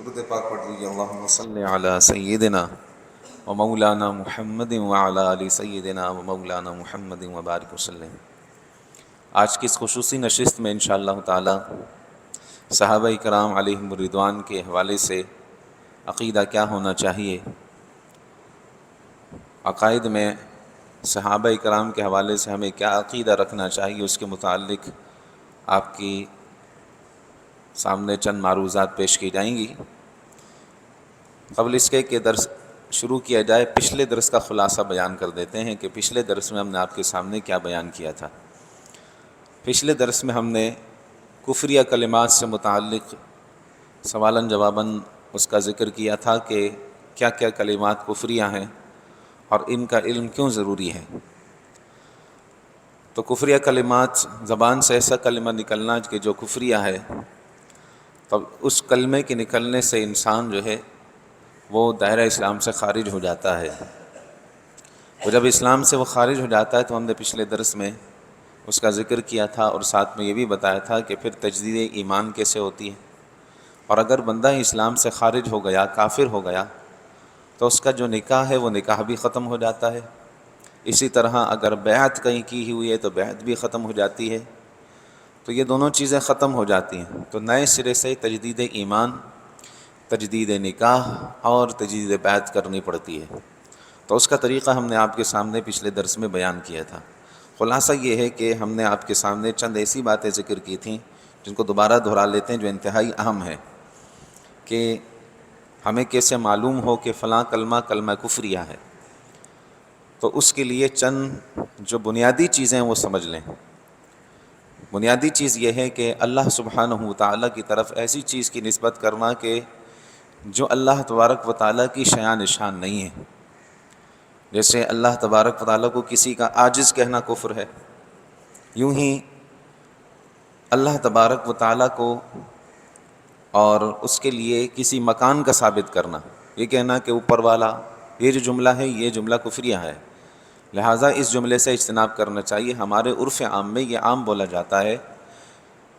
درود پاک پڑھ لیجیے۔ اللہم صلی علی سیدنا و مولانا محمد وعلی آل سیدنا و مولانا محمد وبارک وسلم۔ آج کی اس خصوصی نشست میں انشاءاللہ تعالی صحابہ کرام علیہم الرضوان کے حوالے سے عقیدہ کیا ہونا چاہیے، عقائد میں صحابہ کرام کے حوالے سے ہمیں کیا عقیدہ رکھنا چاہیے، اس کے متعلق آپ کی سامنے چند معروضات پیش کی جائیں گی۔ قبل اس کے کہ درس شروع کیا جائے، پچھلے درس کا خلاصہ بیان کر دیتے ہیں کہ پچھلے درس میں ہم نے آپ کے سامنے کیا بیان کیا تھا۔ پچھلے درس میں ہم نے کفریہ کلمات سے متعلق سوالاً جواباً اس کا ذکر کیا تھا کہ کیا کیا کلمات کفریہ ہیں اور ان کا علم کیوں ضروری ہے۔ تو کفریہ کلمات، زبان سے ایسا کلمہ نکلنا کہ جو کفریہ ہے، تو اس کلمے کے نکلنے سے انسان جو ہے وہ دائرہ اسلام سے خارج ہو جاتا ہے۔ وہ جب اسلام سے وہ خارج ہو جاتا ہے تو ہم نے پچھلے درس میں اس کا ذکر کیا تھا اور ساتھ میں یہ بھی بتایا تھا کہ پھر تجدید ایمان کیسے ہوتی ہے، اور اگر بندہ اسلام سے خارج ہو گیا، کافر ہو گیا، تو اس کا جو نکاح ہے وہ نکاح بھی ختم ہو جاتا ہے۔ اسی طرح اگر بیعت کہیں کی ہوئی ہے تو بیعت بھی ختم ہو جاتی ہے۔ تو یہ دونوں چیزیں ختم ہو جاتی ہیں، تو نئے سرے سے تجدید ایمان، تجدید نکاح اور تجدید بیعت کرنی پڑتی ہے۔ تو اس کا طریقہ ہم نے آپ کے سامنے پچھلے درس میں بیان کیا تھا۔ خلاصہ یہ ہے کہ ہم نے آپ کے سامنے چند ایسی باتیں ذکر کی تھیں جن کو دوبارہ دہرا لیتے ہیں، جو انتہائی اہم ہے کہ ہمیں کیسے معلوم ہو کہ فلاں کلمہ کلمہ کفریہ ہے۔ تو اس کے لیے چند جو بنیادی چیزیں وہ سمجھ لیں۔ بنیادی چیز یہ ہے کہ اللہ سبحانہ وتعالی کی طرف ایسی چیز کی نسبت کرنا کہ جو اللہ تبارک و تعالیٰ کی شان نشان نہیں ہے۔ جیسے اللہ تبارک و تعالیٰ کو کسی کا عاجز کہنا کفر ہے، یوں ہی اللہ تبارک و تعالیٰ کو اور اس کے لیے کسی مکان کا ثابت کرنا، یہ کہنا کہ اوپر والا، یہ جو جملہ ہے یہ جملہ کفریہ ہے، لہٰذا اس جملے سے اجتناب کرنا چاہیے۔ ہمارے عرف عام میں یہ عام بولا جاتا ہے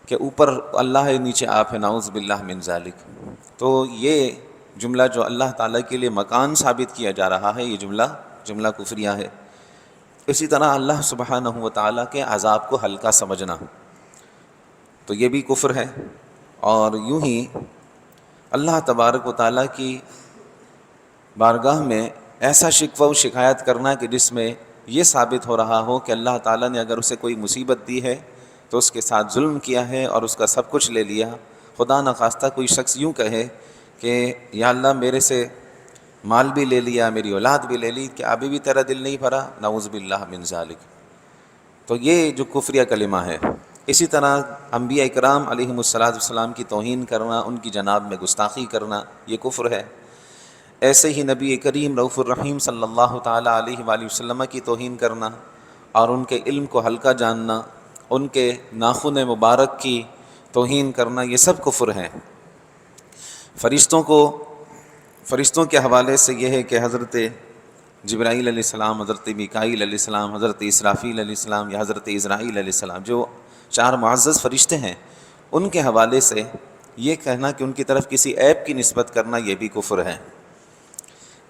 کہ اوپر اللہ ہے نیچے آپ ہے، نعوذ باللہ من ذالک۔ تو یہ جملہ جو اللہ تعالیٰ کے لیے مکان ثابت کیا جا رہا ہے، یہ جملہ کفریہ ہے۔ اسی طرح اللہ سبحانہ و تعالیٰ کے عذاب کو ہلکا سمجھنا، تو یہ بھی کفر ہے۔ اور یوں ہی اللہ تبارک و تعالیٰ کی بارگاہ میں ایسا شکوہ و شکایت کرنا کہ جس میں یہ ثابت ہو رہا ہو کہ اللہ تعالیٰ نے اگر اسے کوئی مصیبت دی ہے تو اس کے ساتھ ظلم کیا ہے اور اس کا سب کچھ لے لیا۔ خدا نخواستہ کوئی شخص یوں کہے کہ یا اللہ میرے سے مال بھی لے لیا، میری اولاد بھی لے لی، کہ ابھی بھی تیرا دل نہیں بھرا، نعوذ باللہ من ذالک۔ تو یہ جو کفریہ کلمہ ہے۔ اسی طرح انبیاء اکرام علیہم السلام کی توہین کرنا، ان کی جناب میں گستاخی کرنا، یہ کفر ہے۔ ایسے ہی نبی کریم رؤوف الرحیم صلی اللہ تعالیٰ علیہ وآلہ وسلم کی توہین کرنا اور ان کے علم کو ہلکا جاننا، ان کے ناخن مبارک کی توہین کرنا، یہ سب کفر ہیں۔ فرشتوں کے حوالے سے یہ ہے کہ حضرت جبرائیل علیہ السلام، حضرت میکائیل علیہ السلام، حضرت اسرافیل علیہ السلام یا حضرت اسرائیل علیہ السلام، جو 4 معزز فرشتے ہیں، ان کے حوالے سے یہ کہنا کہ ان کی طرف کسی عیب کی نسبت کرنا، یہ بھی کفر ہے۔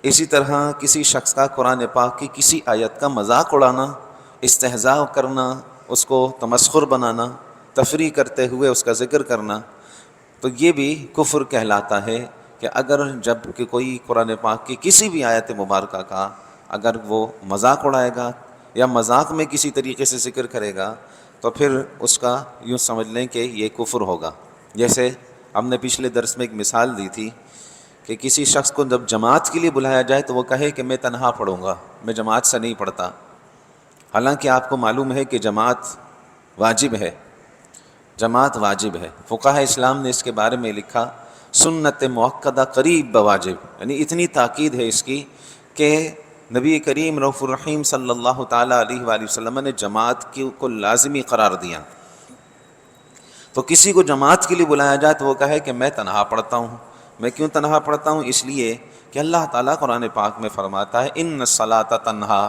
اسی طرح کسی شخص کا قرآن پاک کی کسی آیت کا مذاق اڑانا، استہزاء کرنا، اس کو تمسخر بنانا، تفریح کرتے ہوئے اس کا ذکر کرنا، تو یہ بھی کفر کہلاتا ہے۔ کہ اگر جب کہ کوئی قرآن پاک کی کسی بھی آیت مبارکہ کا اگر وہ مذاق اڑائے گا یا مذاق میں کسی طریقے سے ذکر کرے گا تو پھر اس کا یوں سمجھ لیں کہ یہ کفر ہوگا۔ جیسے ہم نے پچھلے درس میں ایک مثال دی تھی کہ کسی شخص کو جب جماعت کے لیے بلایا جائے تو وہ کہے کہ میں تنہا پڑھوں گا، میں جماعت سے نہیں پڑھتا، حالانکہ آپ کو معلوم ہے کہ جماعت واجب ہے، جماعت واجب ہے۔ فقہاء اسلام نے اس کے بارے میں لکھا سنت مؤکدہ قریب بواجب، یعنی اتنی تاکید ہے اس کی کہ نبی کریم رؤوف الرحیم صلی اللہ تعالیٰ علیہ وآلہ وسلم نے جماعت کو لازمی قرار دیا۔ تو کسی کو جماعت کے لیے بلایا جائے تو وہ کہے کہ میں تنہا پڑھتا ہوں۔ میں کیوں تنہا پڑھتا ہوں؟ اس لیے کہ اللہ تعالیٰ قرآن پاک میں فرماتا ہے ان الصلاۃ تنہا،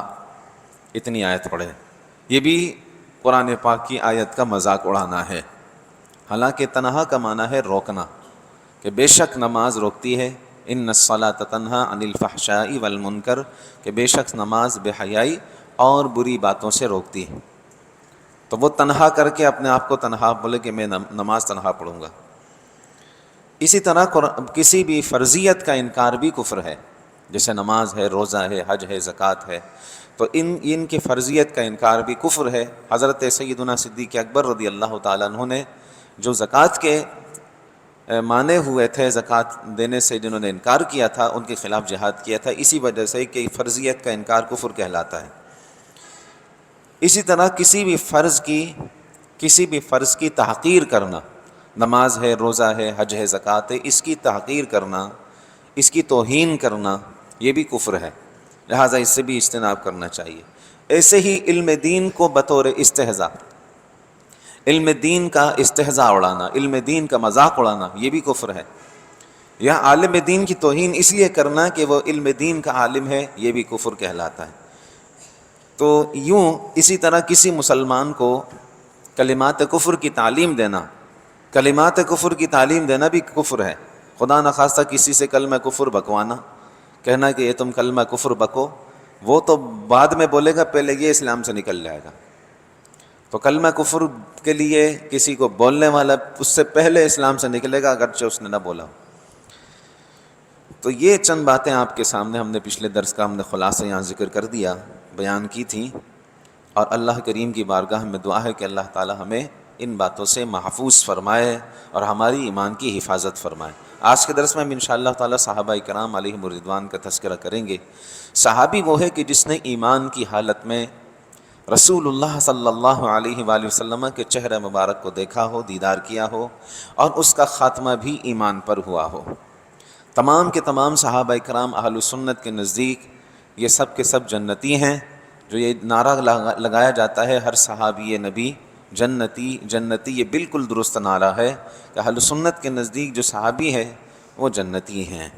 اتنی آیت پڑھے۔ یہ بھی قرآن پاک کی آیت کا مذاق اڑانا ہے، حالانکہ تنہا کا معنی ہے روکنا۔ کہ بے شک نماز روکتی ہے، ان الصلاۃ تنہا عن الفحشاء والمنکر، کہ بے شک نماز بے حیائی اور بری باتوں سے روکتی ہے۔ تو وہ تنہا کر کے اپنے آپ کو تنہا بولے کہ میں نماز تنہا پڑھوں گا۔ اسی طرح کسی بھی فرضیت کا انکار بھی کفر ہے، جیسے نماز ہے، روزہ ہے، حج ہے، زکوٰۃ ہے، تو ان کی فرضیت کا انکار بھی کفر ہے۔ حضرت سیدنا صدیق اکبر رضی اللہ تعالیٰ عنہ نے جو زکوٰۃ کے مانے ہوئے تھے، زکوٰۃ دینے سے جنہوں نے انکار کیا تھا، ان کے خلاف جہاد کیا تھا، اسی وجہ سے کہ فرضیت کا انکار کفر کہلاتا ہے۔ اسی طرح کسی بھی فرض کی تحقیر کرنا، نماز ہے، روزہ ہے، حج ہے، زکوٰۃ ہے، اس کی تحقیر کرنا، اس کی توہین کرنا، یہ بھی کفر ہے، لہٰذا اس سے بھی اجتناب کرنا چاہیے۔ ایسے ہی علم دین کو بطور استہزاء، علم دین کا استہزاء اڑانا، علم دین کا مذاق اڑانا، یہ بھی کفر ہے۔ یا عالم دین کی توہین اس لیے کرنا کہ وہ علم دین کا عالم ہے، یہ بھی کفر کہلاتا ہے۔ تو یوں اسی طرح کسی مسلمان کو کلمات کفر کی تعلیم دینا، کلمات کفر کی تعلیم دینا بھی کفر ہے۔ خدا نخواستہ کسی سے کلمہ کفر بکوانا، کہنا کہ یہ تم کلمہ کفر بکو، وہ تو بعد میں بولے گا، پہلے یہ اسلام سے نکل جائے گا۔ تو کلمہ کفر کے لیے کسی کو بولنے والا اس سے پہلے اسلام سے نکلے گا، اگرچہ اس نے نہ بولا۔ تو یہ چند باتیں آپ کے سامنے ہم نے پچھلے درس کا ہم نے خلاصہ یہاں ذکر کر دیا، بیان کی تھیں، اور اللہ کریم کی بارگاہ میں دعا ہے کہ اللہ تعالی ہمیں ان باتوں سے محفوظ فرمائے اور ہماری ایمان کی حفاظت فرمائے۔ آج کے درس میں ہم انشاءاللہ تعالی صحابہ کرام علیہم الرضوان کا تذکرہ کریں گے۔ صحابی وہ ہے کہ جس نے ایمان کی حالت میں رسول اللہ صلی اللہ علیہ وآلہ وسلم کے چہرہ مبارک کو دیکھا ہو، دیدار کیا ہو، اور اس کا خاتمہ بھی ایمان پر ہوا ہو۔ تمام کے تمام صحابہ کرام اہل سنت کے نزدیک یہ سب کے سب جنتی ہیں۔ جو یہ نعرہ لگایا جاتا ہے ہر صحابی نبی جنتی جنتی، یہ بالکل درست نعرہ ہے کہ اہل سنت کے نزدیک جو صحابی ہے وہ جنتی ہیں۔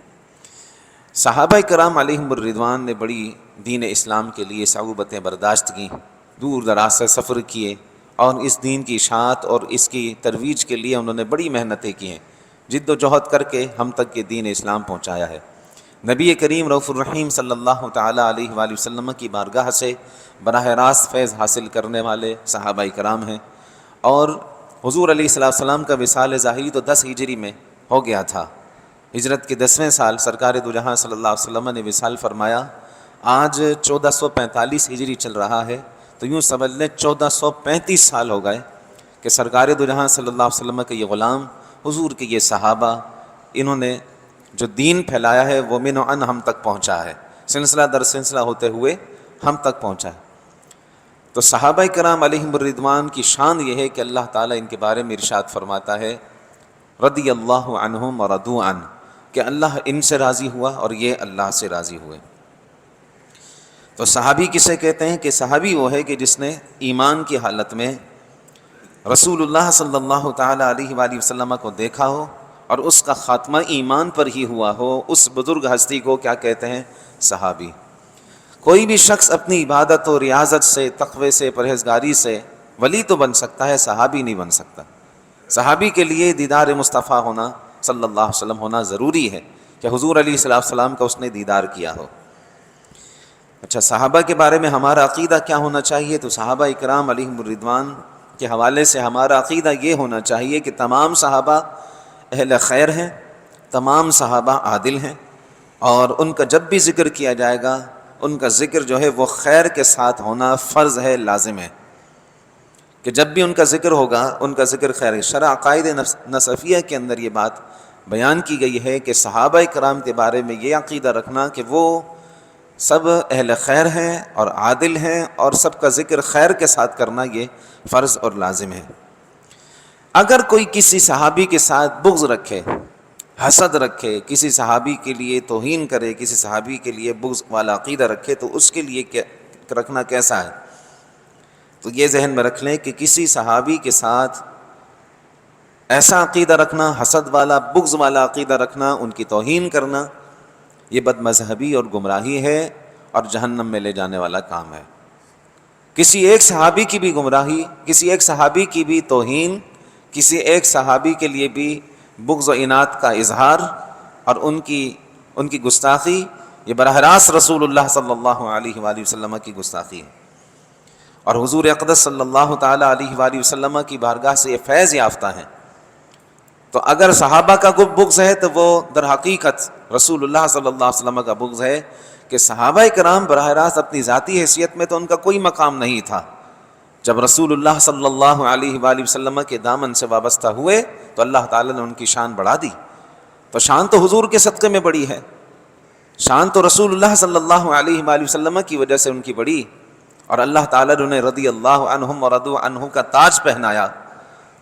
صحابہ کرام علیہم الرضوان نے بڑی دین اسلام کے لیے صعوبتیں برداشت کیں، دور دراز سے سفر کیے، اور اس دین کی اشاعت اور اس کی ترویج کے لیے انہوں نے بڑی محنتیں کی ہیں، جد و جہد کر کے ہم تک یہ دین اسلام پہنچایا ہے۔ نبی کریم رؤوف الرحیم صلی اللہ تعالیٰ علیہ وآلہ وسلم کی بارگاہ سے براہ راست فیض حاصل کرنے والے صحابہ کرام ہیں، اور حضور علیہ السلام کا وصال ظاہری تو 10 ہجری میں ہو گیا تھا۔ ہجرت کے 10ویں سال سرکار دو جہاں صلی اللہ علیہ وسلم نے وصال فرمایا۔ آج 1445 ہجری چل رہا ہے، تو یوں سمجھ لیں 1435 سال ہو گئے کہ سرکار دو جہاں صلی اللہ علیہ وسلم کے یہ غلام، حضور کے یہ صحابہ، انہوں نے جو دین پھیلایا ہے وہ من و عن ہم تک پہنچا ہے، سلسلہ در سلسلہ ہوتے ہوئے ہم تک پہنچا ہے۔ تو صحابہ کرام علیہم الرضوان کی شان یہ ہے کہ اللہ تعالیٰ ان کے بارے میں ارشاد فرماتا ہے رضی اللہ عنہم ورضوا عنہ، کہ اللہ ان سے راضی ہوا اور یہ اللہ سے راضی ہوئے۔ تو صحابی کسے کہتے ہیں؟ کہ صحابی وہ ہے کہ جس نے ایمان کی حالت میں رسول اللہ صلی اللہ تعالیٰ علیہ وآلہ وسلم کو دیکھا ہو اور اس کا خاتمہ ایمان پر ہی ہوا ہو، اس بزرگ ہستی کو کیا کہتے ہیں؟ صحابی۔ کوئی بھی شخص اپنی عبادت و ریاضت سے، تقوی سے، پرہیزگاری سے ولی تو بن سکتا ہے، صحابی نہیں بن سکتا۔ صحابی کے لیے دیدار مصطفیٰ ہونا صلی اللہ علیہ وسلم ہونا ضروری ہے کہ حضور علیہ السلام کا اس نے دیدار کیا ہو۔ اچھا، صحابہ کے بارے میں ہمارا عقیدہ کیا ہونا چاہیے؟ تو صحابہ اکرام علیہم الرضوان کے حوالے سے ہمارا عقیدہ یہ ہونا چاہیے کہ تمام صحابہ اہل خیر ہیں، تمام صحابہ عادل ہیں، اور ان کا جب بھی ذکر کیا جائے گا ان کا ذکر جو ہے وہ خیر کے ساتھ ہونا فرض ہے، لازم ہے کہ جب بھی ان کا ذکر ہوگا ان کا ذکر خیر ہے۔ شرح عقائد نصفیہ کے اندر یہ بات بیان کی گئی ہے کہ صحابہ کرام کے بارے میں یہ عقیدہ رکھنا کہ وہ سب اہل خیر ہیں اور عادل ہیں، اور سب کا ذکر خیر کے ساتھ کرنا یہ فرض اور لازم ہے۔ اگر کوئی کسی صحابی کے ساتھ بغض رکھے، حسد رکھے، کسی صحابی کے لیے توہین کرے، کسی صحابی کے لیے بغض والا عقیدہ رکھے، تو اس کے لیے رکھنا کیسا ہے؟ تو یہ ذہن میں رکھ لیں کہ کسی صحابی کے ساتھ ایسا عقیدہ رکھنا، حسد والا، بغض والا عقیدہ رکھنا، ان کی توہین کرنا، یہ بد مذہبی اور گمراہی ہے اور جہنم میں لے جانے والا کام ہے۔ کسی ایک صحابی کی بھی گمراہی، کسی ایک صحابی کی بھی توہین، کسی ایک صحابی کے لیے بھی بغض و عناد کا اظہار اور ان کی گستاخی، یہ براہ راست رسول اللہ صلی اللہ علیہ وآلہ وسلم کی گستاخی ہے، اور حضور اقدس صلی اللہ تعالیٰ علیہ وآلہ وسلم کی بارگاہ سے یہ فیض یافتہ ہیں۔ تو اگر صحابہ کا بغض ہے تو وہ در حقیقت رسول اللہ صلی اللہ علیہ وسلم کا بغض ہے، کہ صحابہ کرام براہ راست اپنی ذاتی حیثیت میں تو ان کا کوئی مقام نہیں تھا، جب رسول اللہ صلی اللہ علیہ وآلہ وسلم کے دامن سے وابستہ ہوئے تو اللہ تعالیٰ نے ان کی شان بڑھا دی۔ تو شان تو حضور کے صدقے میں بڑی ہے، شان تو رسول اللہ صلی اللہ علیہ وآلہ وسلم کی وجہ سے ان کی بڑی، اور اللہ تعالیٰ نے انہیں رضی اللہ عنہم ورضوا عنہ کا تاج پہنایا۔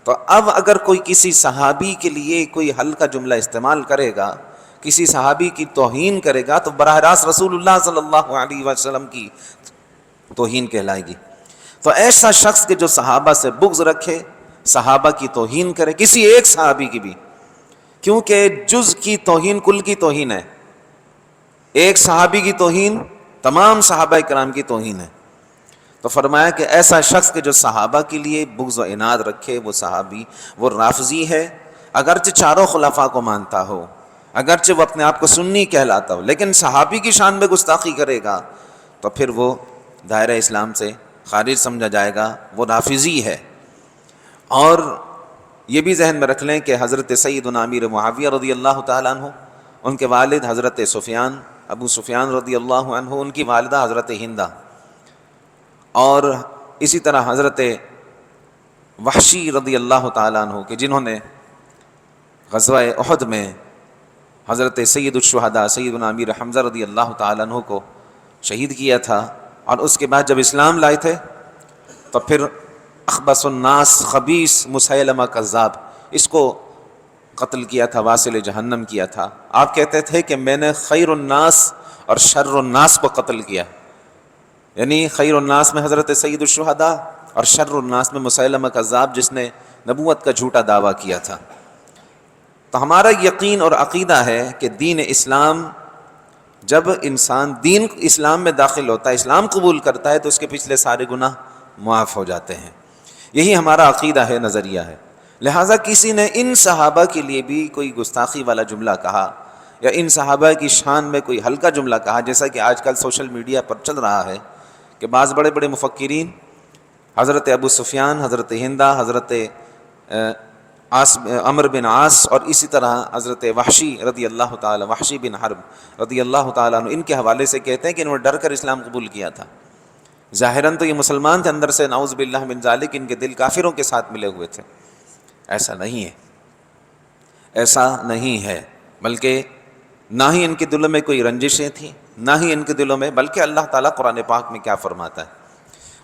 تو اب اگر کوئی کسی صحابی کے لیے کوئی ہلکا جملہ استعمال کرے گا، کسی صحابی کی توہین کرے گا، تو براہ راست رسول اللہ صلی اللہ علیہ وسلم کی توہین کہلائے گی۔ تو ایسا شخص کہ جو صحابہ سے بغض رکھے، صحابہ کی توہین کرے، کسی ایک صحابی کی بھی، کیونکہ جز کی توہین کل کی توہین ہے، ایک صحابی کی توہین تمام صحابہ کرام کی توہین ہے۔ تو فرمایا کہ ایسا شخص کہ جو صحابہ کے لیے بغض و عناد رکھے، وہ صحابی، وہ رافضی ہے، اگرچہ چاروں خلفاء کو مانتا ہو، اگرچہ وہ اپنے آپ کو سنی کہلاتا ہو، لیکن صحابی کی شان میں گستاخی کرے گا تو پھر وہ دائرہ اسلام سے خارج سمجھا جائے گا، وہ رافضی ہے۔ اور یہ بھی ذہن میں رکھ لیں کہ حضرت سیدنا امیر معاویہ رضی اللہ تعالیٰ عنہ، ان کے والد حضرت سفیان، ابو سفیان رضی اللہ عنہ، ان کی والدہ حضرت ہندہ، اور اسی طرح حضرت وحشی رضی اللہ تعالیٰ عنہ کہ جنہوں نے غزوہ احد میں حضرت سید الشہداء سیدنا امیر حمزہ رضی اللہ تعالیٰ عنہ کو شہید کیا تھا، اور اس کے بعد جب اسلام لائے تھے تو پھر اخبث الناس خبیث مسیلمہ کذاب، اس کو قتل کیا تھا، واصل جہنم کیا تھا۔ آپ کہتے تھے کہ میں نے خیر الناس اور شر الناس کو قتل کیا، یعنی خیر الناس میں حضرت سید الشہداء اور شر الناس میں مسیلمہ کذاب جس نے نبوت کا جھوٹا دعویٰ کیا تھا۔ تو ہمارا یقین اور عقیدہ ہے کہ دین اسلام، جب انسان دین اسلام میں داخل ہوتا ہے، اسلام قبول کرتا ہے، تو اس کے پچھلے سارے گناہ معاف ہو جاتے ہیں۔ یہی ہمارا عقیدہ ہے، نظریہ ہے۔ لہٰذا کسی نے ان صحابہ کے لیے بھی کوئی گستاخی والا جملہ کہا، یا ان صحابہ کی شان میں کوئی ہلکا جملہ کہا، جیسا کہ آج کل سوشل میڈیا پر چل رہا ہے کہ بعض بڑے بڑے مفکرین، حضرت ابو سفیان، حضرت ہندہ، حضرت عمر بن عاص، اور اسی طرح حضرت وحشی رضی اللہ تعالی، وحشی بن حرب رضی اللہ تعالیٰ عنہ، ان کے حوالے سے کہتے ہیں کہ انہوں نے ڈر کر اسلام قبول کیا تھا۔ ظاہراً تو یہ مسلمان تھے، اندر سے نعوذ باللہ من ذالک ان کے دل کافروں کے ساتھ ملے ہوئے تھے۔ ایسا نہیں ہے، ایسا نہیں ہے، بلکہ نہ ہی ان کے دلوں میں کوئی رنجشیں تھیں، نہ ہی ان کے دلوں میں، بلکہ اللہ تعالیٰ قرآن پاک میں کیا فرماتا ہے؟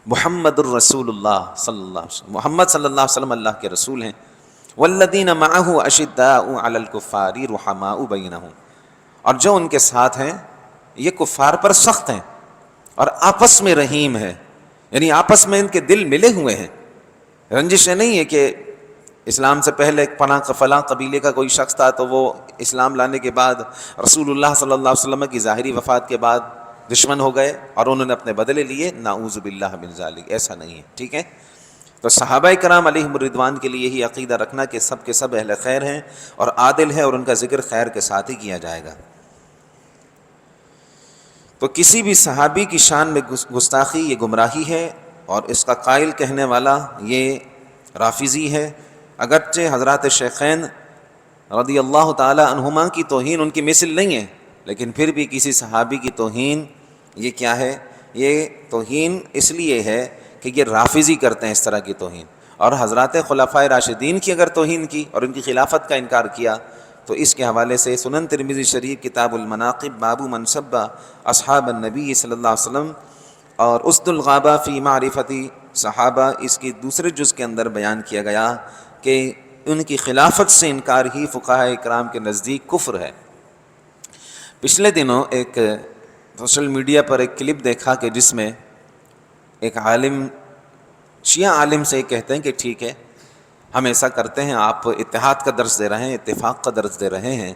محمد الرسول اللہ صلی اللہ علیہ وسلم، محمد صلی اللہ علیہ وسلم اللہ کے رسول ہیں۔ والذین معہ اشداء علی الکفار رحماء بینہم، اور جو ان کے ساتھ ہیں یہ کفار پر سخت ہیں اور آپس میں رحیم ہے، یعنی آپس میں ان کے دل ملے ہوئے ہیں۔ رنجشیں نہیں ہے کہ اسلام سے پہلے فلاں قبیلے کا کوئی شخص تھا تو وہ اسلام لانے کے بعد رسول اللہ صلی اللہ علیہ وسلم کی ظاہری وفات کے بعد دشمن ہو گئے اور انہوں نے اپنے بدلے لیے، نعوذ باللہ من ذالک، ایسا نہیں ہے، ٹھیک ہے؟ تو صحابہ کرام علیہم الرضوان کے لیے یہی عقیدہ رکھنا کہ سب کے سب اہل خیر ہیں اور عادل ہیں، اور ان کا ذکر خیر کے ساتھ ہی کیا جائے گا۔ تو کسی بھی صحابی کی شان میں گستاخی یہ گمراہی ہے، اور اس کا قائل کہنے والا یہ رافضی ہے۔ اگرچہ حضرات شیخین رضی اللہ تعالی عنہما کی توہین ان کی مثل نہیں ہے، لیکن پھر بھی کسی صحابی کی توہین یہ کیا ہے؟ یہ توہین اس لیے ہے کہ یہ رافضی کرتے ہیں اس طرح کی توہین، اور حضرات خلفائے راشدین کی اگر توہین کی اور ان کی خلافت کا انکار کیا تو اس کے حوالے سے سنن ترمذی شریف کتاب المناقب باب من سب اصحاب النبی صلی اللہ علیہ وسلم اور اسد الغابہ فی معرفت صحابہ، اس کی دوسرے جز کے اندر بیان کیا گیا کہ ان کی خلافت سے انکار ہی فقہاء کرام کے نزدیک کفر ہے۔ پچھلے دنوں ایک سوشل میڈیا پر ایک کلپ دیکھا کہ جس میں ایک عالم، شیعہ عالم سے کہتے ہیں کہ ٹھیک ہے ہم ایسا کرتے ہیں، آپ اتحاد کا درس دے رہے ہیں، اتفاق کا درس دے رہے ہیں،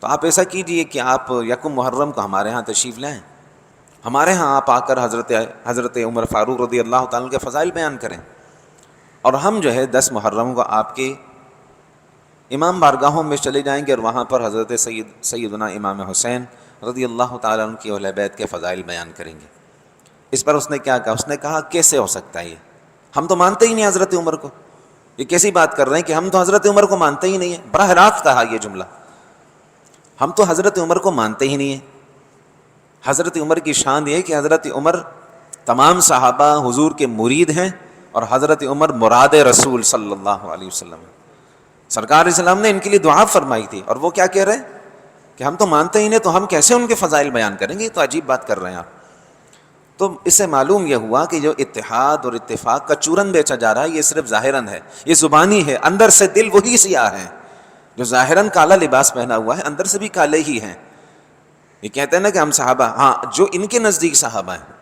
تو آپ ایسا کیجئے کہ آپ یکم محرم کو ہمارے ہاں تشریف لائیں، ہمارے ہاں آپ آ کر حضرت عمر فاروق رضی اللہ تعالیٰ کے فضائل بیان کریں، اور ہم جو ہے 10 محرم کو آپ کے امام بارگاہوں میں چلے جائیں گے اور وہاں پر حضرت سیدنا امام حسین رضی اللہ تعالیٰ عنہ کی اہل بیت کے فضائل بیان کریں گے۔ اس پر اس نے کیا کہا؟ اس نے کہا کیسے ہو سکتا ہے یہ؟ ہم تو مانتے ہی نہیں حضرت عمر کو، یہ کیسی بات کر رہے ہیں کہ ہم تو حضرت عمر کو مانتے ہی نہیں ہیں۔ براہ راست کہا یہ جملہ، ہم تو حضرت عمر کو مانتے ہی نہیں ہیں۔ حضرت عمر کی شان یہ ہے کہ حضرت عمر تمام صحابہ حضور کے مرید ہیں، اور حضرت عمر مراد رسول صلی اللہ علیہ وسلم، سرکار اسلام نے ان کے لیے دعا فرمائی تھی، اور وہ کیا کہہ رہے ہیں کہ ہم تو مانتے ہی نہیں، تو ہم کیسے ان کے فضائل بیان کریں گے؟ یہ تو عجیب بات کر رہے ہیں آپ۔ تو اس سے معلوم یہ ہوا کہ جو اتحاد اور اتفاق کا چورن بیچا جا رہا ہے یہ صرف ظاہراً ہے، یہ زبانی ہے، اندر سے دل وہی سیاہ ہیں۔ جو ظاہراً کالا لباس پہنا ہوا ہے اندر سے بھی کالے ہی ہیں۔ یہ کہتے ہیں نا کہ ہم صحابہ، ہاں جو ان کے نزدیک صحابہ ہیں،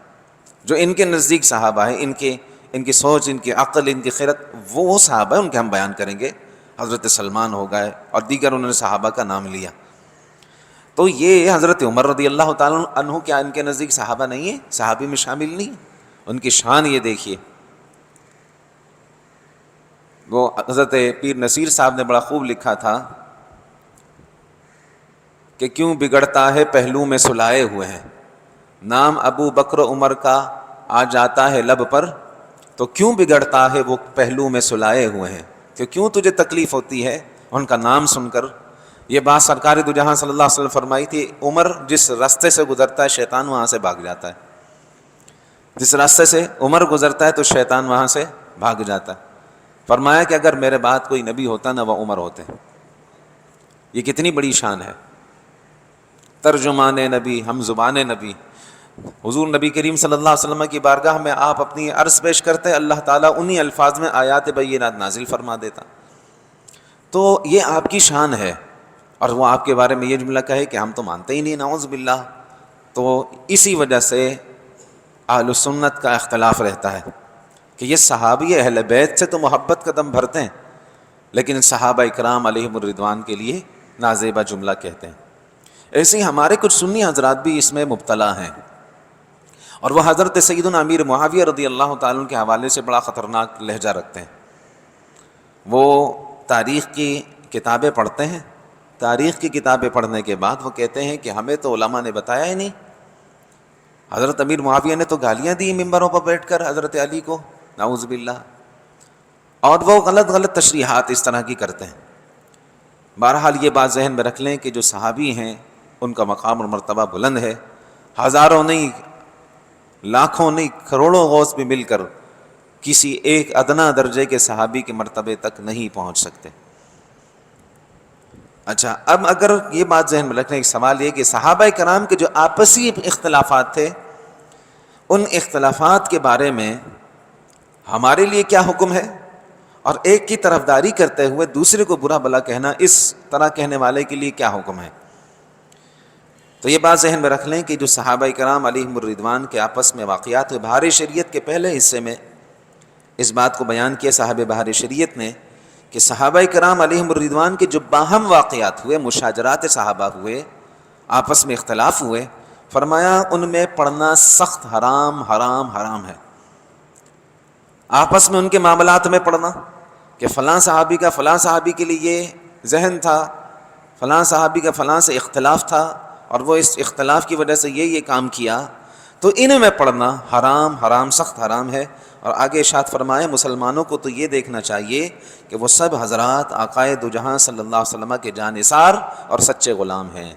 جو ان کے نزدیک صحابہ ہیں، ان کی سوچ، ان کی عقل، ان کی خیرت، وہ صحابہ ہیں، ان کے ہم بیان کریں گے۔ حضرت سلمان ہو گئے اور دیگر انہوں نے صحابہ کا نام لیا۔ تو یہ حضرت عمر رضی اللہ تعالیٰ عنہ کیا ان کے نزدیک صحابہ نہیں ہیں؟ صحابی میں شامل نہیں ہیں؟ ان کی شان یہ دیکھیے۔ وہ حضرت پیر نصیر صاحب نے بڑا خوب لکھا تھا کہ کیوں بگڑتا ہے پہلو میں سلائے ہوئے ہیں، نام ابو بکر عمر کا آ جاتا ہے لب پر، تو کیوں بگڑتا ہے وہ پہلو میں سلائے ہوئے ہیں، کہ کیوں تجھے تکلیف ہوتی ہے ان کا نام سن کر۔ یہ بات سرکار دو جہاں صلی اللہ علیہ وسلم فرمائی تھی، عمر جس راستے سے گزرتا ہے شیطان وہاں سے بھاگ جاتا ہے، جس راستے سے عمر گزرتا ہے تو شیطان وہاں سے بھاگ جاتا ہے۔ فرمایا کہ اگر میرے بعد کوئی نبی ہوتا نہ وہ عمر ہوتے۔ یہ کتنی بڑی شان ہے، ترجمان نبی، ہم زبان نبی۔ حضور نبی کریم صلی اللہ علیہ وسلم کی بارگاہ میں آپ اپنی عرض پیش کرتے، اللہ تعالیٰ انہی الفاظ میں آیات بینات نازل فرما دیتا۔ تو یہ آپ کی شان ہے، اور وہ آپ کے بارے میں یہ جملہ کہے کہ ہم تو مانتے ہی نہیں، نعوذ باللہ۔ تو اسی وجہ سے اہل سنت کا اختلاف رہتا ہے کہ یہ صحابی اہل بیت سے تو محبت کا دم بھرتے ہیں، لیکن صحابہ اکرام علیہم الرضوان کے لیے نازیبہ جملہ کہتے ہیں۔ ایسے ہی ہمارے کچھ سنی حضرات بھی اس میں مبتلا ہیں، اور وہ حضرت سیدنا امیر معاویہ رضی اللہ تعالیٰ عنہ کے حوالے سے بڑا خطرناک لہجہ رکھتے ہیں۔ وہ تاریخ کی کتابیں پڑھتے ہیں، تاریخ کی کتابیں پڑھنے کے بعد وہ کہتے ہیں کہ ہمیں تو علماء نے بتایا ہی نہیں، حضرت امیر معاویہ نے تو گالیاں دی ممبروں پر بیٹھ کر حضرت علی کو، نعوذ باللہ، اور وہ غلط غلط تشریحات اس طرح کی کرتے ہیں۔ بہرحال یہ بات ذہن میں رکھ لیں کہ جو صحابی ہیں ان کا مقام اور مرتبہ بلند ہے، ہزاروں نہیں، لاکھوں نہیں، کروڑوں غوث بھی مل کر کسی ایک ادنا درجے کے صحابی کے مرتبے تک نہیں پہنچ سکتے۔ اچھا، اب اگر یہ بات ذہن میں رکھنے ایک سوال یہ کہ صحابہ کرام کے جو آپسی اختلافات تھے، ان اختلافات کے بارے میں ہمارے لیے کیا حکم ہے، اور ایک کی طرفداری کرتے ہوئے دوسرے کو برا بھلا کہنا، اس طرح کہنے والے کے لیے کیا حکم ہے۔ تو یہ بات ذہن میں رکھ لیں کہ جو صحابہ کرام علیہم الرضوان کے آپس میں واقعات ہوئے، بہار شریعت کے پہلے حصے میں اس بات کو بیان کیا صاحب بہار شریعت نے کہ صحابہ کرام علیہم الرضوان کے جو باہم واقعات ہوئے، مشاجرات صحابہ ہوئے، آپس میں اختلاف ہوئے، فرمایا ان میں پڑھنا سخت حرام حرام حرام ہے۔ آپس میں ان کے معاملات میں پڑھنا کہ فلاں صحابی کا فلاں صحابی کے لیے یہ ذہن تھا، فلاں صحابی کا فلاں سے اختلاف تھا، اور وہ اس اختلاف کی وجہ سے یہ کام کیا، تو ان میں پڑھنا حرام حرام سخت حرام ہے۔ اور آگے ارشاد فرمائے مسلمانوں کو تو یہ دیکھنا چاہیے کہ وہ سب حضرات آقائے دو جہاں صلی اللہ علیہ وسلم کے جانثار اور سچے غلام ہیں۔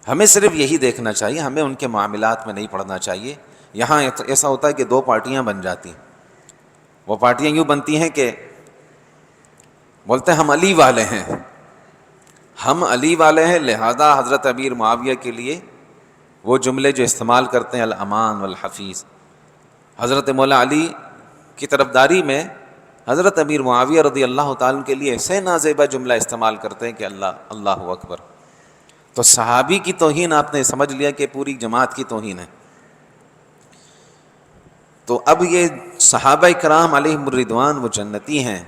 ہمیں صرف یہی دیکھنا چاہیے، ہمیں ان کے معاملات میں نہیں پڑھنا چاہیے۔ یہاں ایسا ہوتا ہے کہ دو پارٹیاں بن جاتی ہیں۔ وہ پارٹیاں یوں بنتی ہیں کہ بولتے ہیں ہم علی والے ہیں، ہم علی والے ہیں، لہذا حضرت امیر معاویہ کے لیے وہ جملے جو استعمال کرتے ہیں الامان والحفیظ، حضرت مولا علی کی طرفداری میں حضرت امیر معاویہ رضی اللہ تعالیٰ کے لیے ایسے نازیبہ جملہ استعمال کرتے ہیں کہ اللہ اکبر۔ تو صحابی کی توہین آپ نے سمجھ لیا کہ پوری جماعت کی توہین ہے۔ تو اب یہ صحابہ کرام علیہم الرضوان وہ جنتی ہیں،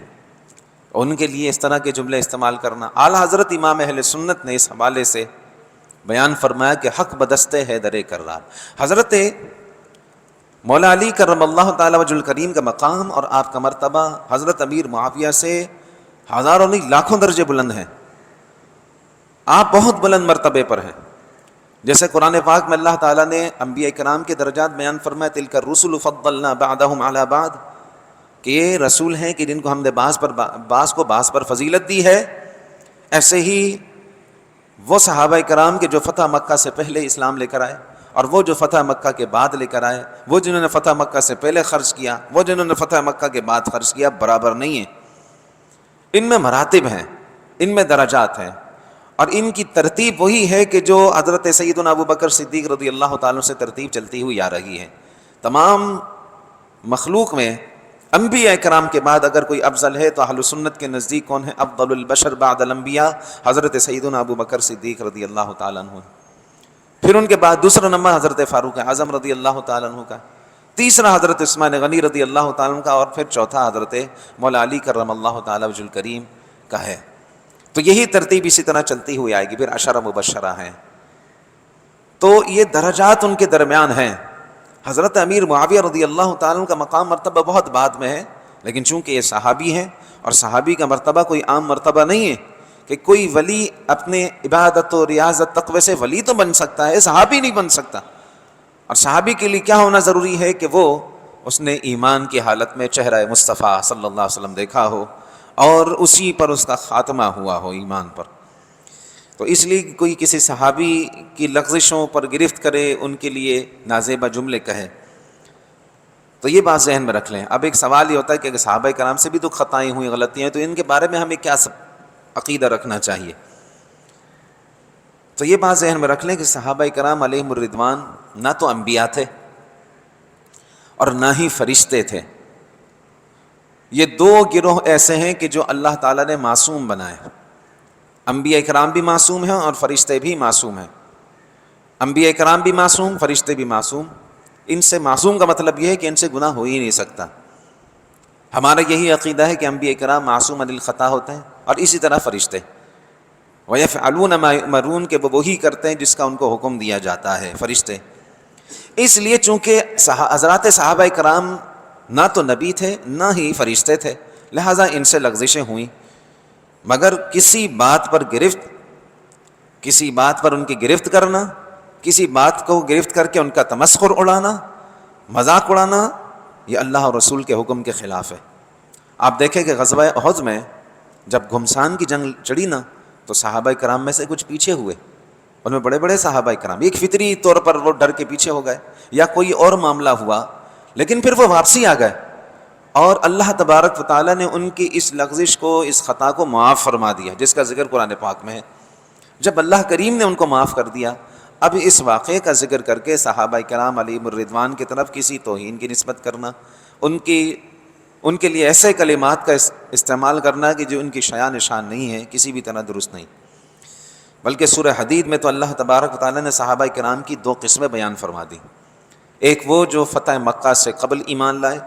ان کے لیے اس طرح کے جملے استعمال کرنا، اعلیٰ حضرت امام اہل سنت نے اس حوالے سے بیان فرمایا کہ حق بدستے ہے درے کرار۔ حضرت مولا علی کرم اللہ تعالی وجہ الکریم کا مقام اور آپ کا مرتبہ حضرت امیر معاویہ سے ہزاروں نہیں لاکھوں درجے بلند ہیں، آپ بہت بلند مرتبے پر ہیں۔ جیسے قرآن پاک میں اللہ تعالیٰ نے انبیاء کرام کے درجات بیان فرمائے، تلک الرسل فضلنا بعضهم علی بعض، کہ یہ رسول ہیں کہ جن کو ہم نے بعض کو بعض پر فضیلت دی ہے۔ ایسے ہی وہ صحابہ کرام کے جو فتح مکہ سے پہلے اسلام لے کر آئے، اور وہ جو فتح مکہ کے بعد لے کر آئے، وہ جنہوں نے فتح مکہ سے پہلے خرچ کیا، وہ جنہوں نے فتح مکہ کے بعد خرچ کیا، برابر نہیں ہیں۔ ان میں مراتب ہیں، ان میں درجات ہیں، اور ان کی ترتیب وہی ہے کہ جو حضرت سیدنا ابو بکر صدیق رضی اللہ تعالیٰ سے ترتیب چلتی ہوئی آ رہی ہے۔ تمام مخلوق میں انبیاء کرام کے بعد اگر کوئی افضل ہے تو اہل سنت کے نزدیک کون ہے؟ افضل البشر بعد الانبیاء حضرت سیدنا ابو بکر صدیق رضی اللہ تعالیٰ عنہ۔ پھر ان کے بعد دوسرا نمبر حضرت فاروق اعظم رضی اللہ تعالیٰ عنہ کا، تیسرا حضرت عثمان غنی رضی اللہ تعالیٰ عنہ کا، اور پھر چوتھا حضرت مولا علی کرم اللہ تعالیٰ وجہ الکریم کا ہے۔ تو یہی ترتیب اسی طرح چلتی ہوئی آئے گی۔ پھر عشرہ مبشرہ ہیں، تو یہ درجات ان کے درمیان ہیں۔ حضرت امیر معاویہ رضی اللہ تعالیٰ عنہ کا مقام مرتبہ بہت بعد میں ہے، لیکن چونکہ یہ صحابی ہیں، اور صحابی کا مرتبہ کوئی عام مرتبہ نہیں ہے کہ کوئی ولی اپنے عبادت و ریاضت تقوی سے ولی تو بن سکتا ہے، صحابی نہیں بن سکتا۔ اور صحابی کے لیے کیا ہونا ضروری ہے کہ اس نے ایمان کی حالت میں چہرہ مصطفیٰ صلی اللہ علیہ وسلم دیکھا ہو، اور اسی پر اس کا خاتمہ ہوا ہو ایمان پر۔ تو اس لیے کوئی کسی صحابی کی لغزشوں پر گرفت کرے، ان کے لیے نازیبہ جملے کہے، تو یہ بات ذہن میں رکھ لیں۔ اب ایک سوال یہ ہوتا ہے کہ اگر صحابہ کرام سے بھی تو خطائیں ہوئی، غلطیاں ہیں، تو ان کے بارے میں ہمیں کیا عقیدہ رکھنا چاہیے؟ تو یہ بات ذہن میں رکھ لیں کہ صحابہ کرام علیہم الرضوان نہ تو انبیاء تھے اور نہ ہی فرشتے تھے۔ یہ دو گروہ ایسے ہیں کہ جو اللہ تعالیٰ نے معصوم بنائے۔ انبیاء کرام بھی معصوم ہیں اور فرشتے بھی معصوم ہیں۔ انبیاء کرام بھی معصوم، فرشتے بھی معصوم۔ ان سے معصوم کا مطلب یہ ہے کہ ان سے گناہ ہو ہی نہیں سکتا۔ ہمارا یہی عقیدہ ہے کہ انبیاء کرام معصوم عن الخطا ہوتے ہیں، اور اسی طرح فرشتے۔ وَيَفْعَلُونَ مَا يُؤْمَرُونَ کہ وہ وہی کرتے ہیں جس کا ان کو حکم دیا جاتا ہے، فرشتے۔ اس لیے چونکہ حضرات صحابہ کرام نہ تو نبی تھے نہ ہی فرشتے تھے، لہٰذا ان سے لغزشیں ہوئیں، مگر کسی بات پر ان کی گرفت کرنا، کسی بات کو گرفت کر کے ان کا تمسخر اڑانا، مذاق اڑانا، یہ اللہ اور رسول کے حکم کے خلاف ہے۔ آپ دیکھیں کہ غزوہ احد میں جب گھمسان کی جنگ چڑھی نا، تو صحابہ کرام میں سے کچھ پیچھے ہوئے، ان میں بڑے بڑے صحابہ کرام ایک فطری طور پر وہ ڈر کے پیچھے ہو گئے، یا کوئی اور معاملہ ہوا، لیکن پھر وہ واپسی آ گئے، اور اللہ تبارک و تعالیٰ نے ان کی اس لغزش کو، اس خطا کو معاف فرما دیا، جس کا ذکر قرآن پاک میں ہے۔ جب اللہ کریم نے ان کو معاف کر دیا، اب اس واقعے کا ذکر کر کے صحابہ کرام علیہم الرضوان کی طرف کسی توہین کی نسبت کرنا، ان کے لیے ایسے کلمات کا استعمال کرنا کہ جو ان کی شایان شان نہیں ہے، کسی بھی طرح درست نہیں۔ بلکہ سورہ حدید میں تو اللہ تبارک و تعالیٰ نے صحابہ کرام کی دو قسمیں بیان فرما دی، ایک وہ جو فتح مکہ سے قبل ایمان لائے،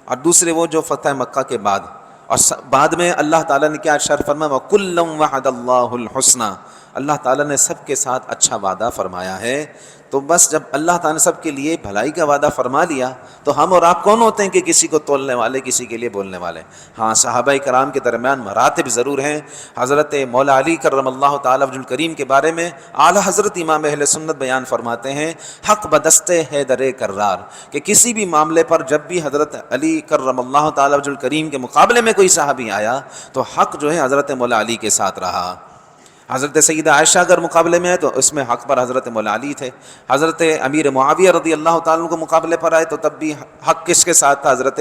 اور دوسرے وہ جو فتح مکہ کے بعد۔ اور بعد میں اللہ تعالیٰ نے کیا ارشاد فرمایا؟ وَكُلًّا وَعَدَ اللَّهُ الْحُسْنَى، اللہ تعالیٰ نے سب کے ساتھ اچھا وعدہ فرمایا ہے۔ تو بس جب اللہ تعالیٰ نے سب کے لیے بھلائی کا وعدہ فرما لیا، تو ہم اور آپ کون ہوتے ہیں کہ کسی کو تولنے والے، کسی کے لیے بولنے والے؟ ہاں، صحابہ کرام کے درمیان مراتب ضرور ہیں۔ حضرت مولا علی کرم اللہ تعالیٰ وجہ الکریم کے بارے میں اعلیٰ حضرت امام اہل سنت بیان فرماتے ہیں، حق بدستے حیدر کرار، کہ کسی بھی معاملے پر جب بھی حضرت علی کرم اللہ تعالیٰ وجہ الکریم کے مقابلے میں کوئی صحابی آیا، تو حق جو ہے حضرت مولا علی کے ساتھ رہا۔ حضرت سیدہ عائشہ اگر مقابلے میں آئے تو اس میں حق پر حضرت مولا علی تھے۔ حضرت امیر معاویہ رضی اللہ تعالیٰ عنہ کو مقابلے پر آئے تو تب بھی حق کس کے ساتھ تھا؟ حضرت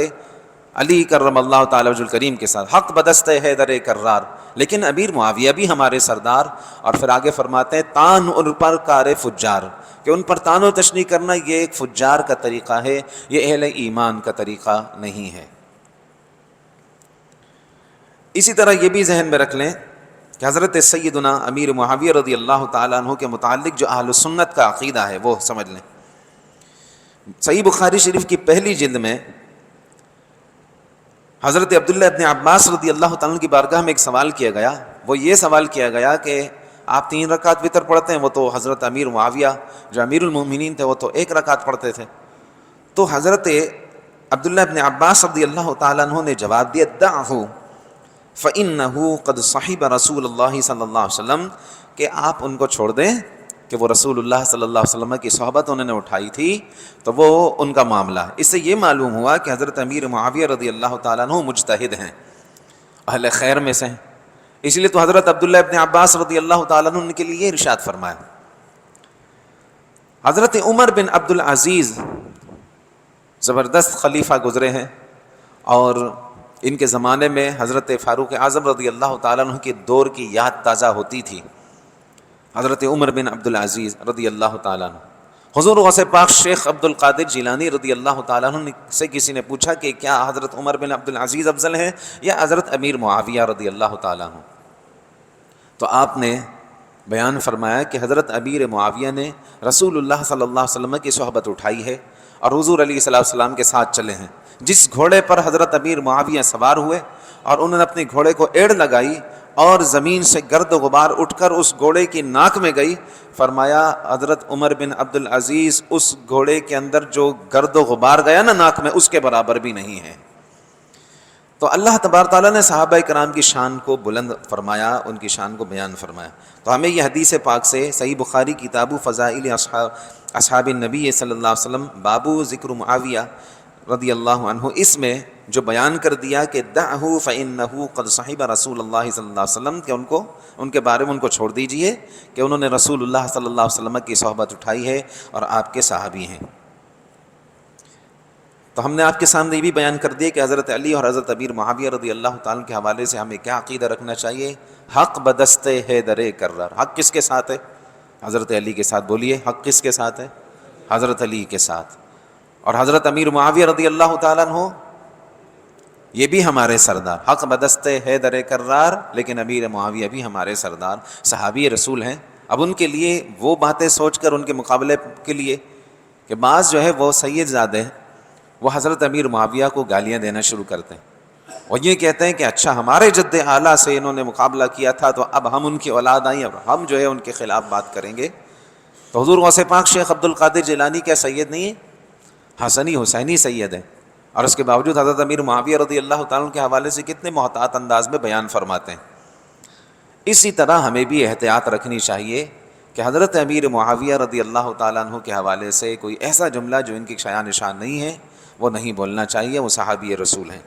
علی کرم اللہ تعالیٰ وجہ الکریم کے ساتھ۔ حق بدست حیدر کرار، لیکن امیر معاویہ بھی ہمارے سردار، اور پھر آگے فرماتے ہیں تان ان پر کار فجار، کہ ان پر تان و تشنیع کرنا یہ ایک فجار کا طریقہ ہے، یہ اہل ایمان کا طریقہ نہیں ہے۔ اسی طرح یہ بھی ذہن میں رکھ لیں کہ حضرت سیدنا امیر معاویہ رضی اللہ تعالیٰ عنہ کے متعلق جو اہل سنت کا عقیدہ ہے وہ سمجھ لیں۔ صحیح بخاری شریف کی پہلی جلد میں حضرت عبداللہ ابن عباس رضی اللہ تعالیٰ عنہ کی بارگاہ میں ایک سوال کیا گیا۔ وہ یہ سوال کیا گیا کہ آپ 3 رکعت وتر پڑھتے ہیں، وہ تو حضرت امیر معاویہ جو امیر المومنین تھے وہ تو 1 رکعت پڑھتے تھے۔ تو حضرت عبداللہ ابن عباس رضی اللہ تعالیٰ عنہ نے جواب دیا دعہ فَإِنَّهُ قَدْ صَحِبَ رسول اللہ صلی اللہ علیہ وسلم، کہ آپ ان کو چھوڑ دیں کہ وہ رسول اللہ صلی اللہ علیہ وسلم کی صحبت انہوں نے اٹھائی تھی تو وہ ان کا معاملہ۔ اس سے یہ معلوم ہوا کہ حضرت امیر معاویہ رضی اللہ تعالیٰ عنہ مجتہد ہیں، اہل خیر میں سے ہیں، اس لیے تو حضرت عبداللہ ابن عباس رضی اللہ تعالیٰ عنہ کے لیے ارشاد فرمایا۔ حضرت عمر بن عبد العزیز زبردست خلیفہ گزرے ہیں، اور ان کے زمانے میں حضرت فاروق اعظم رضی اللہ تعالیٰ عنہ کے دور کی یاد تازہ ہوتی تھی۔ حضرت عمر بن عبد العزیز رضی اللہ تعالیٰ عنہ، حضور غوث پاک شیخ عبد القادر جیلانی رضی اللہ تعالیٰ عنہ سے کسی نے پوچھا کہ کیا حضرت عمر بن عبد العزیز افضل ہیں یا حضرت امیر معاویہ رضی اللہ تعالیٰ عنہ؟ تو آپ نے بیان فرمایا کہ حضرت امیر معاویہ نے رسول اللہ صلی اللہ علیہ وسلم کی صحبت اٹھائی ہے اور حضور علیہ الصلوۃ والسلام کے ساتھ چلے ہیں۔ جس گھوڑے پر حضرت امیر معاویہ سوار ہوئے اور انہوں نے اپنے گھوڑے کو ایڑ لگائی اور زمین سے گرد و غبار اٹھ کر اس گھوڑے کی ناک میں گئی، فرمایا حضرت عمر بن عبد العزیز اس گھوڑے کے اندر جو گرد و غبار گیا نا ناک میں، اس کے برابر بھی نہیں ہے۔ تو اللہ تبارک تعالیٰ نے صحابہ کرام کی شان کو بلند فرمایا، ان کی شان کو بیان فرمایا۔ تو ہمیں یہ حدیث پاک سے صحیح بخاری کتاب فضائل اصحاب النبی صلی اللہ علیہ وسلم بابو ذکر معاویہ رضی اللہ عنہ، اس میں جو بیان کر دیا کہ دعہ فإنہ قد صحب رسول اللہ صلی اللہ علیہ وسلم، کہ ان کے بارے میں ان کو چھوڑ دیجئے کہ انہوں نے رسول اللہ صلی اللہ علیہ وسلم کی صحبت اٹھائی ہے اور آپ کے صحابی ہیں۔ تو ہم نے آپ کے سامنے یہ بھی بیان کر دیا کہ حضرت علی اور حضرت امیر معاویہ رضی اللہ تعالیٰ کے حوالے سے ہمیں کیا عقیدہ رکھنا چاہیے۔ حق بدست حیدر کرار، حق کس کے ساتھ ہے؟ حضرت علی کے ساتھ۔ بولیے، حق کس کے ساتھ ہے؟ حضرت علی کے ساتھ۔ اور حضرت امیر معاویہ رضی اللہ تعالیٰ عنہ یہ بھی ہمارے سردار، حق بدست حیدر کرار، لیکن امیر معاویہ بھی ہمارے سردار، صحابی رسول ہیں۔ اب ان کے لیے وہ باتیں سوچ کر ان کے مقابلے کے لیے کہ بعض جو ہے وہ سید زادے ہیں، وہ حضرت امیر معاویہ کو گالیاں دینا شروع کرتے ہیں اور یہ کہتے ہیں کہ اچھا ہمارے جد اعلیٰ سے انہوں نے مقابلہ کیا تھا تو اب ہم ان کی اولاد آئیں، اب ہم جو ہے ان کے خلاف بات کریں گے۔ تو حضور غوث پاک شیخ عبد القادر جیلانی کیا سید نہیں ہے؟ حسنی حسینی سید ہیں، اور اس کے باوجود حضرت امیر معاویہ رضی اللہ تعالیٰ کے حوالے سے کتنے محتاط انداز میں بیان فرماتے ہیں۔ اسی طرح ہمیں بھی احتیاط رکھنی چاہیے کہ حضرت امیر معاویہ رضی اللہ تعالیٰ عنہ کے حوالے سے کوئی ایسا جملہ جو ان کی شایع نشان نہیں ہے وہ نہیں بولنا چاہیے، وہ صحابی رسول ہیں۔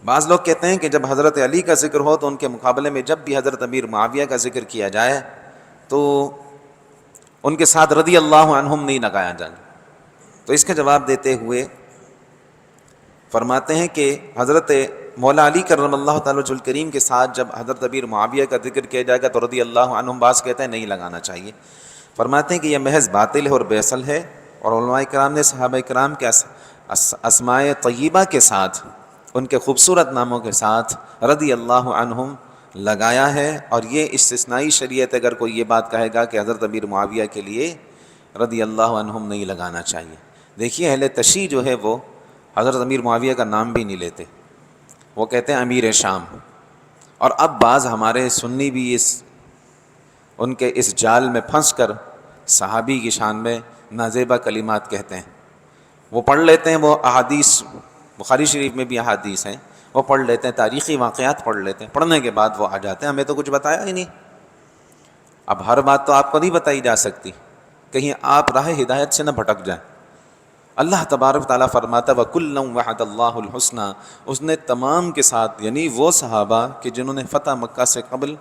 بعض لوگ کہتے ہیں کہ جب حضرت علی کا ذکر ہو تو ان کے مقابلے میں جب بھی حضرت امیر معاویہ کا ذکر کیا جائے تو ان کے ساتھ رضی اللہ عنہم نہیں لگایا جائے۔ تو اس کا جواب دیتے ہوئے فرماتے ہیں کہ حضرت مولا علی کرم اللہ تعالی وجہ الکریم کے ساتھ جب حضرت امیر معاویہ کا ذکر کیا جائے گا تو رضی اللہ عنہم، بعض کہتے ہیں نہیں لگانا چاہیے۔ فرماتے ہیں کہ یہ محض باطل ہے اور بے اصل ہے، اور علماء کرام نے صحابہ کرام کے اسماء طیبہ کے ساتھ، ان کے خوبصورت ناموں کے ساتھ رضی اللہ عنہم لگایا ہے، اور یہ استثنائی شریعت اگر کوئی یہ بات کہے گا کہ حضرت امیر معاویہ کے لیے رضی اللہ عنہم نہیں لگانا چاہیے۔ دیکھیے اہل تشیع جو ہے وہ حضرت امیر معاویہ کا نام بھی نہیں لیتے، وہ کہتے ہیں امیر شام۔ اور اب بعض ہمارے سنی بھی ان کے اس جال میں پھنس کر صحابی کی شان میں نازیبہ کلمات کہتے ہیں۔ وہ پڑھ لیتے ہیں، وہ احادیث بخاری شریف میں بھی احادیث ہیں، وہ پڑھ لیتے ہیں، تاریخی واقعات پڑھ لیتے ہیں، پڑھنے کے بعد وہ آ جاتے ہیں ہمیں تو کچھ بتایا ہی نہیں۔ اب ہر بات تو آپ کو نہیں بتائی جا سکتی، کہیں آپ راہ ہدایت سے نہ بھٹک جائیں۔ اللہ تبارک تعالیٰ فرماتا وَكُلًّا وَعَدَ اللَّهُ الْحُسْنَى، اس نے تمام کے ساتھ، یعنی وہ صحابہ کہ جنہوں نے فتح مکہ سے قبل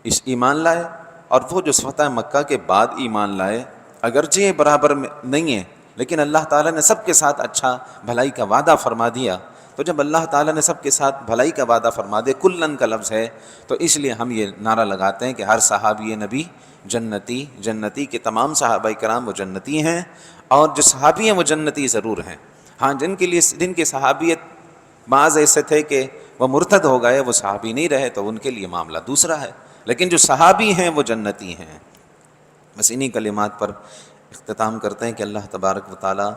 اس ایمان لائے اور وہ جو فتح مکہ کے بعد ایمان لائے، اگرچہ یہ برابر میں نہیں ہے لیکن اللہ تعالیٰ نے سب کے ساتھ اچھا بھلائی کا وعدہ فرما دیا۔ تو جب اللہ تعالیٰ نے سب کے ساتھ بھلائی کا وعدہ فرما دے، کلن کا لفظ ہے، تو اس لیے ہم یہ نعرہ لگاتے ہیں کہ ہر صحابی نبی جنتی، جنتی کے تمام صحابہ کرام وہ جنتی ہیں، اور جو صحابی ہیں وہ جنتی ضرور ہیں۔ ہاں جن کی صحابیت بعض ایسے تھے کہ وہ مرتد ہو گئے، وہ صحابی نہیں رہے، تو ان کے لیے معاملہ دوسرا ہے، لیکن جو صحابی ہیں وہ جنتی ہیں۔ بس انہی کلمات پر اختتام کرتے ہیں کہ اللہ تبارک و تعالیٰ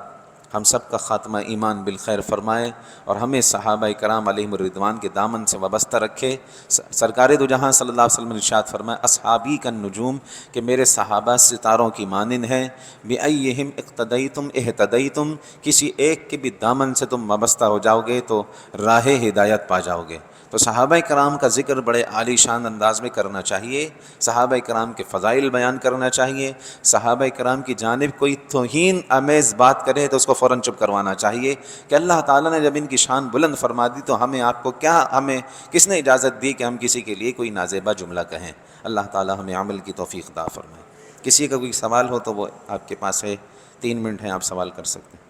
ہم سب کا خاتمہ ایمان بالخیر فرمائے اور ہمیں صحابہ کرام علیہم الرضوان کے دامن سے وابستہ رکھے۔ سرکار دو جہاں صلی اللہ علیہ وسلم نے ارشاد فرمایا اصحابی کالنجوم، کہ میرے صحابہ ستاروں کی مانند ہیں، بِأَيِّهِمْ اقتدیتم اہتدیتم، کسی ایک کے بھی دامن سے تم وابستہ ہو جاؤ گے تو راہ ہدایت پا جاؤ گے۔ تو صحابہ کرام کا ذکر بڑے عالی شان انداز میں کرنا چاہیے، صحابہ کرام کے فضائل بیان کرنا چاہیے، صحابہ کرام کی جانب کوئی توہین آمیز بات کرے تو اس کو فوراً چپ کروانا چاہیے کہ اللہ تعالیٰ نے جب ان کی شان بلند فرما دی تو ہمیں آپ کو کیا، ہمیں کس نے اجازت دی کہ ہم کسی کے لیے کوئی نازیبا جملہ کہیں۔ اللہ تعالیٰ ہمیں عمل کی توفیق عطا فرمائے۔ کسی کا کوئی سوال ہو تو وہ آپ کے پاس ہے، 3 منٹ ہیں، آپ سوال کر سکتے ہیں۔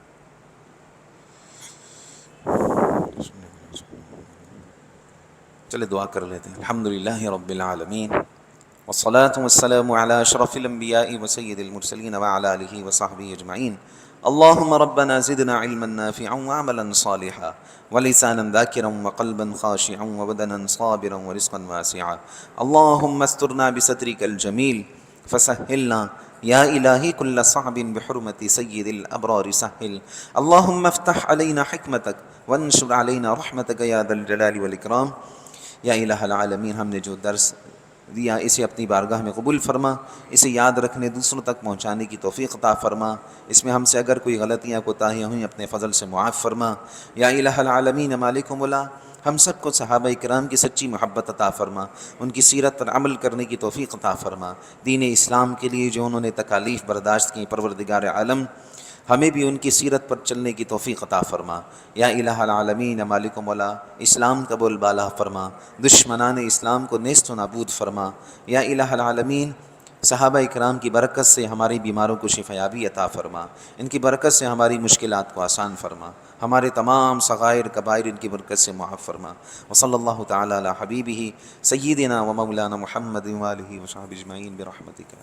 چلے دعا کر لیتے ہیں۔ الحمدللہ رب العالمین والصلاة والسلام على اشرف الانبیاء وسید المرسلین وعلى آلہ وصحبہ اجمعین۔ اللہم ربنا زدنا علما نافعا وعملا صالحا ولسانا ذاکرا وقلبا خاشعا وبدنا صابرا ورزقا واسعا۔ اللہم استرنا بسترک الجمیل فسهلنا یا الہی کل صعب بحرمت سید الابرار سهل۔ اللہم افتح علینا حکمتک وانشر علینا رحمتک یا ذا الجلال والاکرام۔ یا الہ العالمین، ہم نے جو درس دیا اسے اپنی بارگاہ میں قبول فرما، اسے یاد رکھنے دوسروں تک پہنچانے کی توفیق عطا فرما۔ اس میں ہم سے اگر کوئی غلطیاں کوتاہیاں ہوئیں اپنے فضل سے معاف فرما۔ یا الہ العالمین مالک مولا، ہم سب کو صحابہ کرام کی سچی محبت عطا فرما، ان کی سیرت پر عمل کرنے کی توفیق عطا فرما۔ دین اسلام کے لیے جو انہوں نے تکالیف برداشت کی، پروردگار عالم ہمیں بھی ان کی سیرت پر چلنے کی توفیق عطا فرما۔ یا الہ العالمین مالک مولا، اسلام کا بول بالا فرما، دشمنان اسلام کو نیست و نابود فرما۔ یا الہ العالمین، صحابہ اکرام کی برکت سے ہماری بیماروں کو شفایابی عطا فرما، ان کی برکت سے ہماری مشکلات کو آسان فرما، ہمارے تمام صغائر کبائر ان کی برکت سے معاف فرما۔ وصلی اللہ تعالی علی حبیبہ سیدنا و مولانا محمد وآلہ وصحبہ اجمعین برحمتک۔